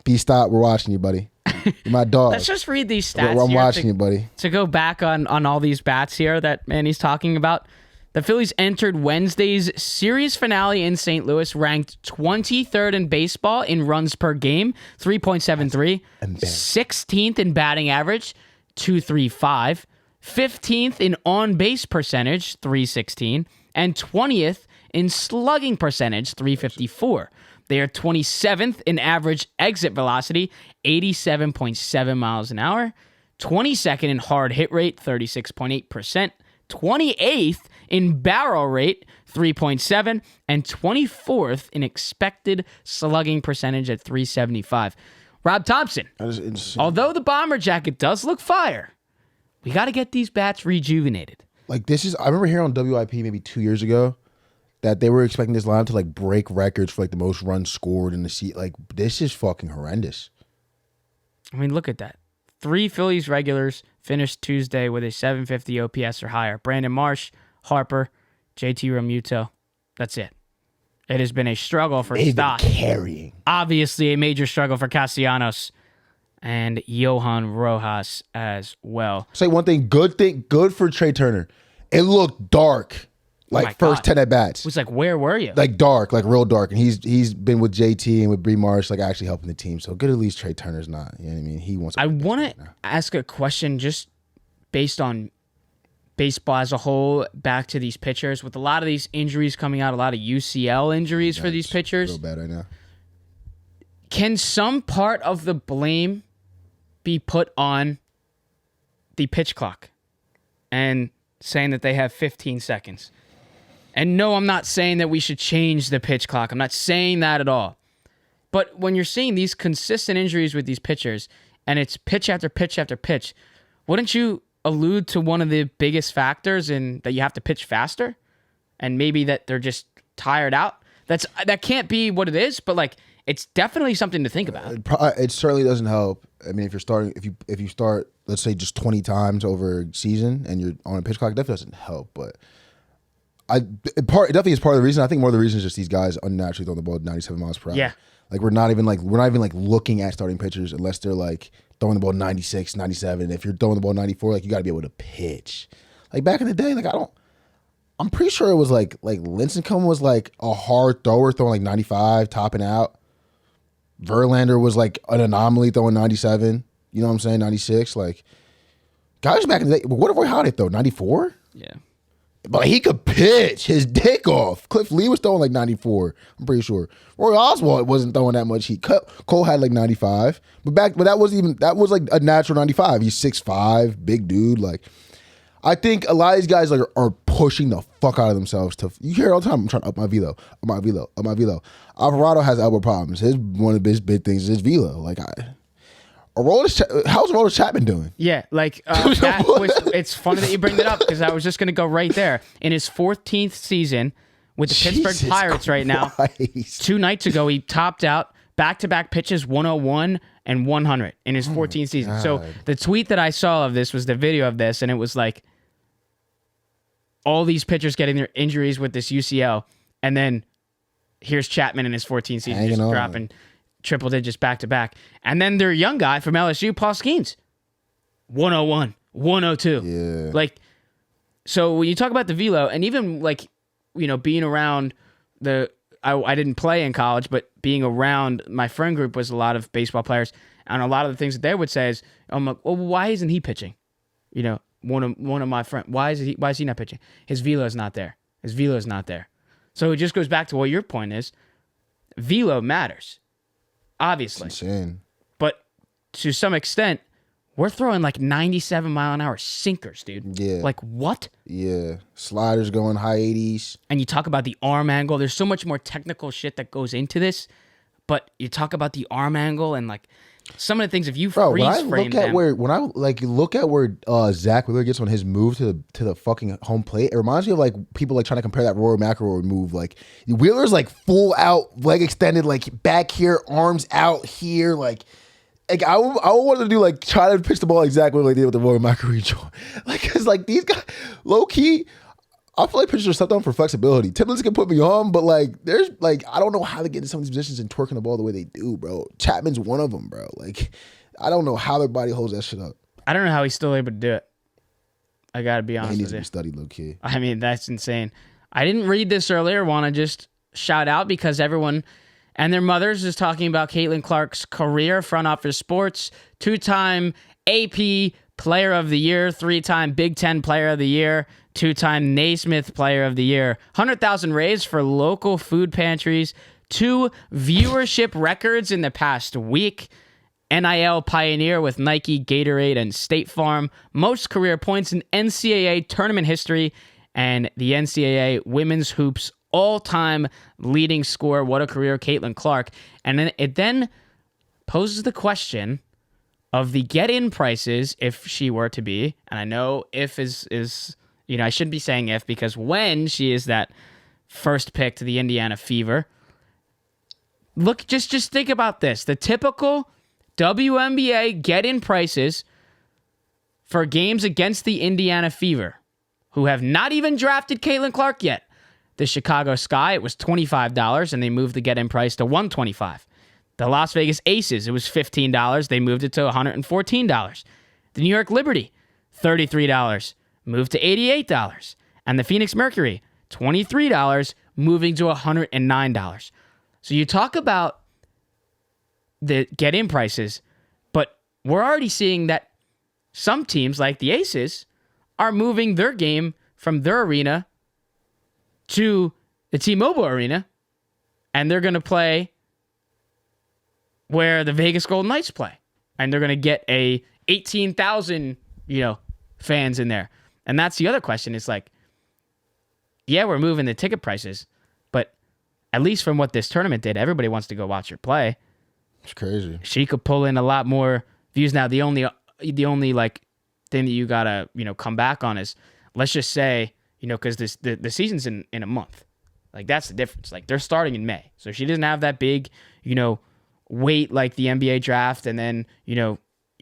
Speaker 2: B-Stop, we're watching you, buddy. You're my dog.
Speaker 1: Let's just read these stats.
Speaker 2: I'm watching you, buddy.
Speaker 1: To go back on all these bats here that Manny's talking about, the Phillies entered Wednesday's series finale in St. Louis, ranked 23rd in baseball in runs per game, 3.73, 16th in batting average, 235, 15th in on-base percentage, 316, and 20th in slugging percentage, 354. They are 27th in average exit velocity, 87.7 miles an hour, 22nd in hard hit rate, 36.8%, 28th in barrel rate, 3.7, and 24th in expected slugging percentage at 375. Rob Thompson, although the bomber jacket does look fire, we got to get these bats rejuvenated.
Speaker 2: Like I remember hearing on WIP maybe 2 years ago that they were expecting this line to like break records for like the most runs scored in the seat. Like this is fucking horrendous.
Speaker 1: I mean, look at that. 3 Phillies regulars finished Tuesday with a 750 OPS or higher. Brandon Marsh, Harper, JT Realmuto. That's it. It has been a struggle for Stott.
Speaker 2: Carrying.
Speaker 1: Obviously, a major struggle for Castellanos and Johan Rojas as well.
Speaker 2: Say one thing, good for Trey Turner. It looked dark. Like first 10 at bats.
Speaker 1: It was like, where were you?
Speaker 2: Like dark, like real dark. And he's been with JT and with Bree Marsh, like actually helping the team. So good at least Trey Turner's not. You know what I mean? He wants.
Speaker 1: I want to ask a question just based on baseball as a whole, back to these pitchers. With a lot of these injuries coming out, a lot of UCL injuries for these pitchers.
Speaker 2: Real bad right now.
Speaker 1: Can some part of the blame be put on the pitch clock and saying that they have 15 seconds? And no, I'm not saying that we should change the pitch clock. I'm not saying that at all. But when you're seeing these consistent injuries with these pitchers, and it's pitch after pitch after pitch, wouldn't you allude to one of the biggest factors in that you have to pitch faster? And maybe that they're just tired out? That can't be what it is, but like it's definitely something to think about.
Speaker 2: It certainly doesn't help. I mean, if you start, let's say just 20 times over a season and you're on a pitch clock, it definitely doesn't help, but it definitely is part of the reason. I think more of the reason is just these guys unnaturally throwing the ball at 97 miles per hour.
Speaker 1: Yeah.
Speaker 2: Like we're not even looking at starting pitchers unless they're like throwing the ball 96, 97. If you're throwing the ball 94, like you got to be able to pitch. Like back in the day, like I'm pretty sure it was like Lincecum was like a hard thrower throwing like 95, topping out. Verlander was like an anomaly throwing 97. You know what I'm saying? 96. Like guys back in the day, what did Roy Halladay throw? 94?
Speaker 1: Yeah.
Speaker 2: But he could pitch his dick off. Cliff Lee was throwing like 94. I'm pretty sure. Roy Oswalt wasn't throwing that much heat. Cole had like 95. But that was like a natural 95. He's 6'5", big dude. Like I think a lot of these guys like are pushing the fuck out of themselves to. You hear it all the time. I'm trying to up my velo, up my velo, up my velo. Alvarado has elbow problems. One of his big things is his velo. Like how's Aroldis Chapman doing?
Speaker 1: Yeah, like it's funny that you bring that up because I was just going to go right there. In his 14th season with the Pittsburgh Pirates right now, 2 nights ago he topped out back-to-back pitches 101 and 100 in his 14th season.
Speaker 2: God.
Speaker 1: So the tweet that I saw of this was the video of this, and it was like all these pitchers getting their injuries with this UCL, and then here's Chapman in his 14th season just dropping triple digits back to back. And then their young guy from LSU, Paul Skeens, 101, 102.
Speaker 2: Yeah.
Speaker 1: Like, so when you talk about the velo, and even like, you know, being around I didn't play in college, but being around my friend group was a lot of baseball players. And a lot of the things that they would say is, I'm like, well, why isn't he pitching? You know, one of my friends, why is he not pitching? His velo is not there. So it just goes back to what your point is. Velo matters, obviously.
Speaker 2: It's insane.
Speaker 1: But to some extent, we're throwing like 97-mile-an-hour sinkers, dude.
Speaker 2: Yeah.
Speaker 1: Like, what?
Speaker 2: Yeah. Sliders going high 80s.
Speaker 1: And you talk about the arm angle. There's so much more technical shit that goes into this. But you talk about the arm angle and like some of the things, if you freeze frame them.
Speaker 2: When I look at where Zach Wheeler gets on his move to the fucking home plate, it reminds me of like people like trying to compare that Rory McIlroy move. Like Wheeler's like full out, leg extended, like back here, arms out here, like I wanted to do like try to pitch the ball exactly like they did with the Rory McIlroy joint. Like, cause like these guys, low key, I feel like pitchers are stepped on for flexibility. Timlins can put me on, but like there's like I don't know how to get in some of these positions and twerking the ball the way they do, bro. Chapman's one of them, bro. Like I don't know how their body holds that shit up.
Speaker 1: I don't know how he's still able to do it. I gotta be honest with you.
Speaker 2: He needs to be studied, low key.
Speaker 1: I mean, that's insane. I didn't read this earlier. Want to just shout out because everyone and their mothers is talking about Caitlin Clark's career, front office sports, 2-time AP Player of the Year, 3-time Big Ten Player of the Year, 2-time Naismith Player of the Year, 100,000 raised for local food pantries, 2 viewership records in the past week, NIL pioneer with Nike, Gatorade, and State Farm, most career points in NCAA tournament history, and the NCAA women's hoops all-time leading scorer. What a career, Caitlin Clark. And then it then poses the question of the get-in prices if she were to be, and I know if is you know, I shouldn't be saying if because when she is that first pick to the Indiana Fever. Look, just think about this. The typical WNBA get-in prices for games against the Indiana Fever, who have not even drafted Caitlin Clark yet. The Chicago Sky, it was $25, and they moved the get-in price to $125. The Las Vegas Aces, it was $15. They moved it to $114. The New York Liberty, $33, moved to $88. And the Phoenix Mercury, $23, moving to $109. So you talk about the get-in prices, but we're already seeing that some teams, like the Aces, are moving their game from their arena to the T-Mobile Arena, and they're going to play where the Vegas Golden Knights play, and they're going to get a 18,000, fans in there. And that's the other question. It's like, yeah, we're moving the ticket prices, but at least from what this tournament did, everybody wants to go watch her play.
Speaker 2: It's crazy. She
Speaker 1: could pull in a lot more views. Now, the only like thing that you gotta come back on is, let's just say, because the season's in a month. Like, that's the difference. Like, they're starting in May, so she doesn't have that big wait like the NBA draft and then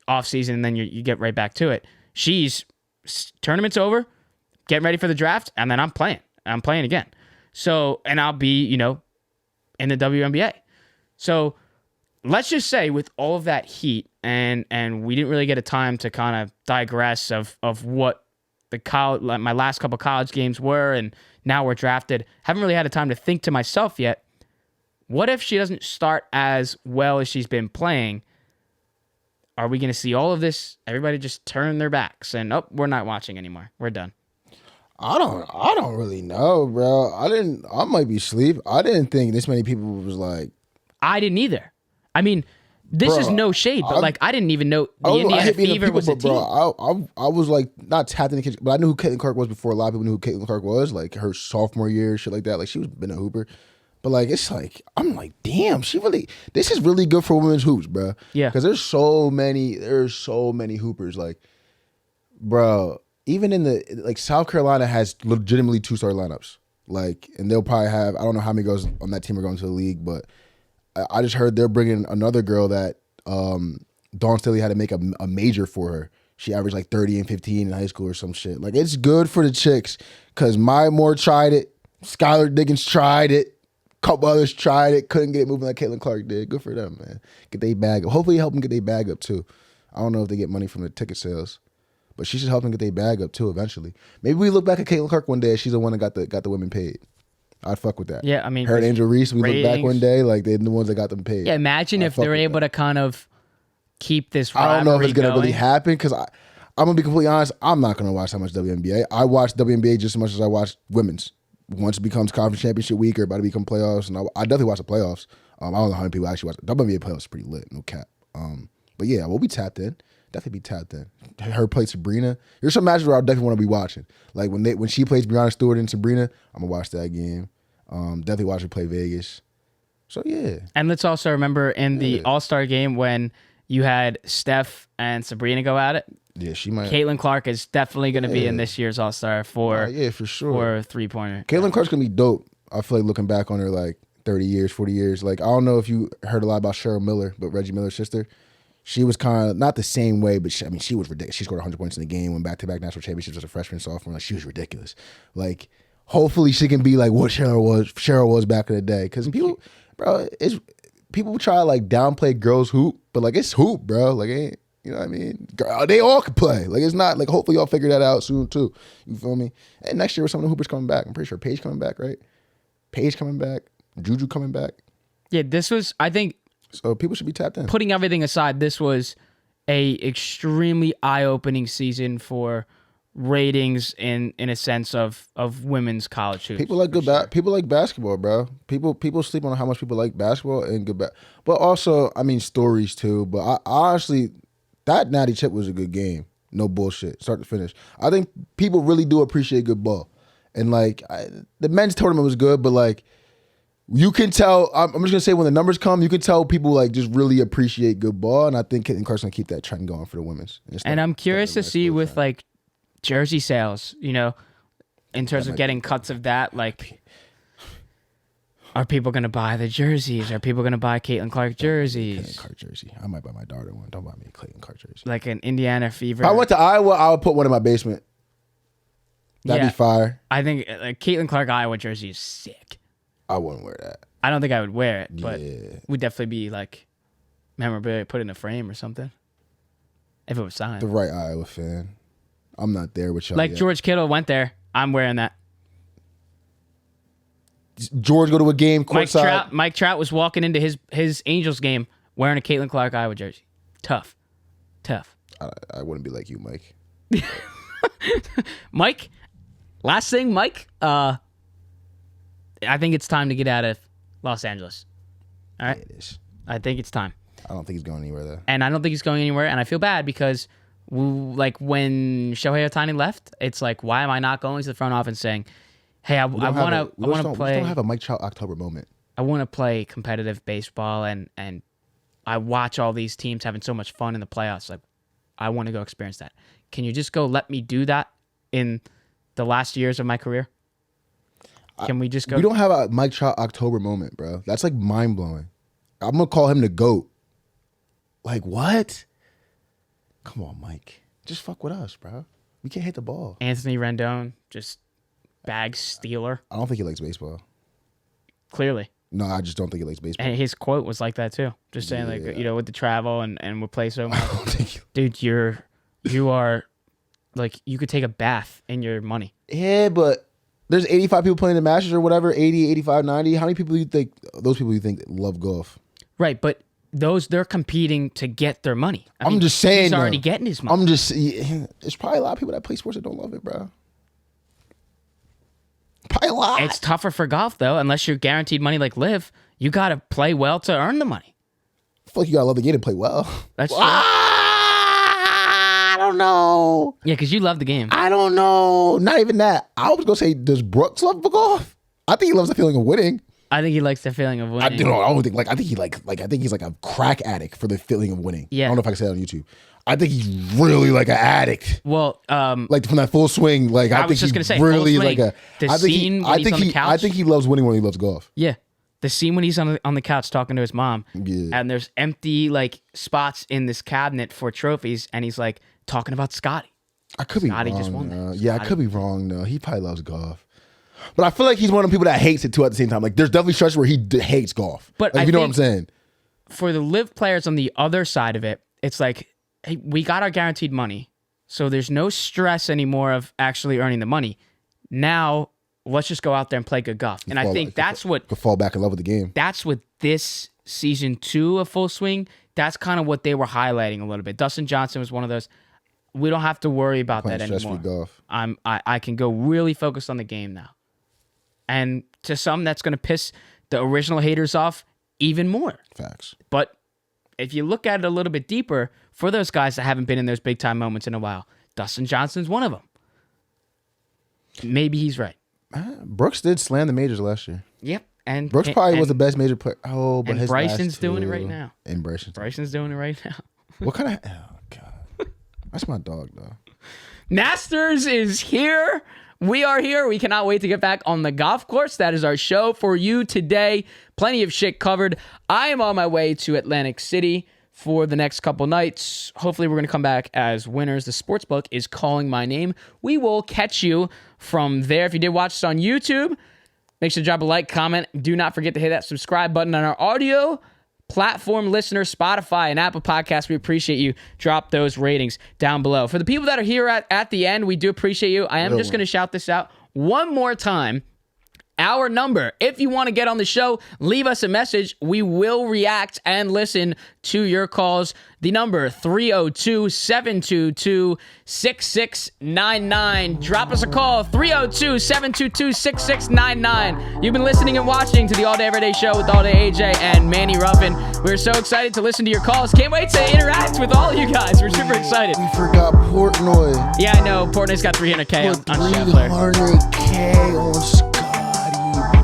Speaker 1: off season and then you get right back to it. Tournament's over, getting ready for the draft, and then I'm playing again. So, and I'll be in the WNBA. So let's just say with all of that heat, and we didn't really get a time to kind of digress of what my last couple college games were, and now we're drafted. Haven't really had a time to think to myself yet, what if she doesn't start as well as she's been playing? Are we going to see all of this? Everybody just turn their backs and, we're not watching anymore. We're done.
Speaker 2: I don't really know, bro. I might be asleep. I didn't think this many people was like.
Speaker 1: I didn't either. I mean, this is no shade, but I didn't even know the Indiana Fever was a team.
Speaker 2: Bro, I was like not tapped in the kitchen, but I knew who Caitlin Clark was before a lot of people knew who Caitlin Clark was, like her sophomore year, shit like that. Like, she was been a hooper. But like, it's like, I'm like, damn, this is really good for women's hoops, bro.
Speaker 1: Yeah.
Speaker 2: Because there's so many hoopers. Like, bro, even in South Carolina has legitimately 2-star lineups. Like, and they'll probably have, I don't know how many girls on that team are going to the league, but I just heard they're bringing another girl that Dawn Staley had to make a major for her. She averaged like 30 and 15 in high school or some shit. Like, it's good for the chicks because Maya Moore tried it. Skylar Diggins tried it. Couple others tried it, couldn't get it moving like Caitlin Clark did. Good for them, man. Get their bag up. Hopefully help them get their bag up too. I don't know if they get money from the ticket sales, but she should help them get their bag up too eventually. Maybe we look back at Caitlin Clark one day. She's the one that got the women paid. I'd fuck with that.
Speaker 1: Yeah, I mean,
Speaker 2: her and Angel Reese. We look back one day like they're the ones that got them paid.
Speaker 1: Yeah, imagine if they're able to kind of keep this
Speaker 2: I don't know if it's gonna
Speaker 1: going.
Speaker 2: really happen because I'm gonna be completely honest. I'm not gonna watch that much WNBA. I watch WNBA just as much as I watch women's. Once it becomes conference championship week or about to become playoffs, and I definitely watch the playoffs. I don't know how many people actually watch WNBA playoffs. Is pretty lit, no cap. But yeah, we'll be tapped in. Definitely be tapped in. Her play Sabrina. There's some matches where I definitely want to be watching. Like when she plays Breonna Stewart and Sabrina, I'm gonna watch that game. Definitely watch her play Vegas. So yeah.
Speaker 1: And let's also remember in the All-Star game when you had Steph and Sabrina go at it.
Speaker 2: Yeah, she might.
Speaker 1: Caitlin Clark is definitely going to be in this year's All-Star for
Speaker 2: for sure.
Speaker 1: for a three-pointer.
Speaker 2: Caitlin Clark's gonna be dope. I feel like looking back on her like 30 years, 40 years. Like I don't know if you heard a lot about Cheryl Miller, but Reggie Miller's sister. She was kind of not the same way, but she was ridiculous. She scored 100 points in the game, won back-to-back national championships as a freshman, sophomore. Like she was ridiculous. Like hopefully she can be like what Cheryl was back in the day. Because people, bro, people try to like downplay girls hoop, but like it's hoop, bro. Like ain't you know what I mean? Girl, they all can play. Like it's not like hopefully y'all figure that out soon too. You feel me? And next year with some of the hoopers coming back, I'm pretty sure Paige coming back, right? Paige coming back, Juju coming back.
Speaker 1: Yeah, this was, I think,
Speaker 2: so people should be tapped in.
Speaker 1: putting everything aside, this was a extremely eye-opening season for ratings in a sense of women's college hoops.
Speaker 2: People like people like basketball, bro. People sleep on how much people like basketball and good but also, I mean, stories too. But I honestly, that Natty Chip was a good game. No bullshit, start to finish. I think people really do appreciate good ball, and like the men's tournament was good, but like you can tell. I'm just gonna say when the numbers come, you can tell people like just really appreciate good ball, and I think Caitlin Clark's gonna keep that trend going for the women's.
Speaker 1: And I'm curious to see with like jersey sales, you know, in terms of getting cuts of that, like, are people going to buy the jerseys? Are people going to buy Caitlin Clark jerseys?
Speaker 2: Caitlin Clark jersey. I might buy my daughter one. Don't buy me a Caitlin Clark jersey.
Speaker 1: Like an Indiana Fever.
Speaker 2: If I went to Iowa, I would put one in my basement. That'd be fire.
Speaker 1: I think like Caitlin Clark Iowa jersey is sick.
Speaker 2: I wouldn't wear that.
Speaker 1: I don't think I would wear it, but would definitely be like memorabilia, put in a frame or something. If it was signed.
Speaker 2: The right Iowa fan. I'm not there with y'all.
Speaker 1: Like
Speaker 2: yet.
Speaker 1: George Kittle went there. I'm wearing that.
Speaker 2: George go to a game courtside.
Speaker 1: Mike Trout was walking into his Angels game wearing a Caitlin Clark Iowa jersey. Tough.
Speaker 2: I wouldn't be like you, Mike.
Speaker 1: Mike, last thing, Mike. I think it's time to get out of Los Angeles. All right?
Speaker 2: Yeah, it is.
Speaker 1: I think it's time.
Speaker 2: I don't think he's going anywhere, though.
Speaker 1: And I don't think he's going anywhere. And I feel bad because like when Shohei Ohtani left, it's like, why am I not going to the front office and saying, hey, I want to play.
Speaker 2: We don't have a Mike Trout October moment.
Speaker 1: I want to play competitive baseball, and I watch all these teams having so much fun in the playoffs. Like, I want to go experience that. Can you just go let me do that in the last years of my career? Can we just go?
Speaker 2: We don't have a Mike Trout October moment, bro. That's like mind blowing. I'm gonna call him the GOAT. Like what? Come on, Mike. Just fuck with us, bro. We can't hit the ball.
Speaker 1: Anthony Rendon, just bag stealer.
Speaker 2: I don't think he likes baseball.
Speaker 1: Clearly.
Speaker 2: No, I just don't think he likes baseball.
Speaker 1: And his quote was like that too. Just saying like, you know, with the travel and we play so much.
Speaker 2: I don't think
Speaker 1: Dude, you are like, you could take a bath in your money.
Speaker 2: Yeah, but there's 85 people playing the Masters or whatever, 80, 85, 90. How many people you think love golf?
Speaker 1: Right, but they're competing to get their money.
Speaker 2: I'm just saying,
Speaker 1: he's already getting his money.
Speaker 2: There's probably a lot of people that play sports that don't love it, bro. Probably a lot.
Speaker 1: It's tougher for golf though, unless you're guaranteed money like Liv. You got to play well to earn the money.
Speaker 2: I feel like you gotta love the game to play well.
Speaker 1: That's true.
Speaker 2: I don't know.
Speaker 1: Yeah, because you love the game.
Speaker 2: I don't know. Not even that. I was gonna say, does Brooks love golf? I think he loves the feeling of winning.
Speaker 1: I think he likes the feeling of winning.
Speaker 2: I don't think I think he's like a crack addict for the feeling of winning.
Speaker 1: Yeah.
Speaker 2: I don't know if I can say that on YouTube. I think he's really like an addict.
Speaker 1: Well,
Speaker 2: like from that full swing, like I think he's really like a. I think he loves winning when he loves golf.
Speaker 1: Yeah, the scene when he's on the couch talking to his mom, and there's empty like spots in this cabinet for trophies, and he's like talking about Scottie.
Speaker 2: I could be
Speaker 1: Scottie
Speaker 2: wrong.
Speaker 1: Just won that.
Speaker 2: Yeah, I could be wrong though. He probably loves golf. But I feel like he's one of the people that hates it too at the same time. Like there's definitely stretches where he hates golf.
Speaker 1: But
Speaker 2: like, you know what I'm saying?
Speaker 1: For the live players on the other side of it, it's like, hey, we got our guaranteed money. So there's no stress anymore of actually earning the money. Now, let's just go out there and play good golf. And I think that's what...
Speaker 2: Could fall back in love with the game.
Speaker 1: That's what this season 2 of Full Swing that's kind of what they were highlighting a little bit. Dustin Johnson was one of those. We don't have to worry about that anymore.
Speaker 2: Golf.
Speaker 1: I can go really focused on the game now. And to some, that's going to piss the original haters off even more.
Speaker 2: Facts.
Speaker 1: But if you look at it a little bit deeper, for those guys that haven't been in those big time moments in a while, Dustin Johnson's one of them. Maybe he's right.
Speaker 2: Brooks did slam the majors last year.
Speaker 1: Yep. And
Speaker 2: Brooks probably was the best major player. Oh, but
Speaker 1: and
Speaker 2: his
Speaker 1: Bryson's doing it right now.
Speaker 2: And
Speaker 1: Bryson's doing it right now.
Speaker 2: What kind of? Oh God, that's my dog though.
Speaker 1: Masters is here. We are here. We cannot wait to get back on the golf course. That is our show for you today. Plenty of shit covered. I am on my way to Atlantic City for the next couple nights. Hopefully we're going to come back as winners. The sportsbook is calling my name. We will catch you from there. If you did watch us on YouTube, make sure to drop a like, comment. Do not forget to hit that subscribe button on our audio platform listener, Spotify and Apple Podcasts. We appreciate you. Drop those ratings down below. For the people that are here at the end, we do appreciate you. I am just going to shout this out one more time. Our number, if you want to get on the show, leave us a message. We will react and listen to your calls. The number, 302-722-6699. Drop us a call, 302-722-6699. You've been listening and watching to the All Day Everyday Show with All Day AJ and Manny Ruffin. We're so excited to listen to your calls. Can't wait to interact with all you guys. We're super excited.
Speaker 2: We forgot Portnoy.
Speaker 1: Yeah, I know. Portnoy's got 300K on Scheffler.
Speaker 2: 300K on Scottie.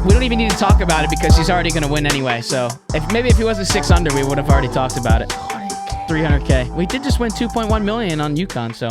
Speaker 1: We don't even need to talk about it because he's already going to win anyway. So if he wasn't 6 under, we would have already talked about it. 300K. We did just win $2.1 million on UConn, so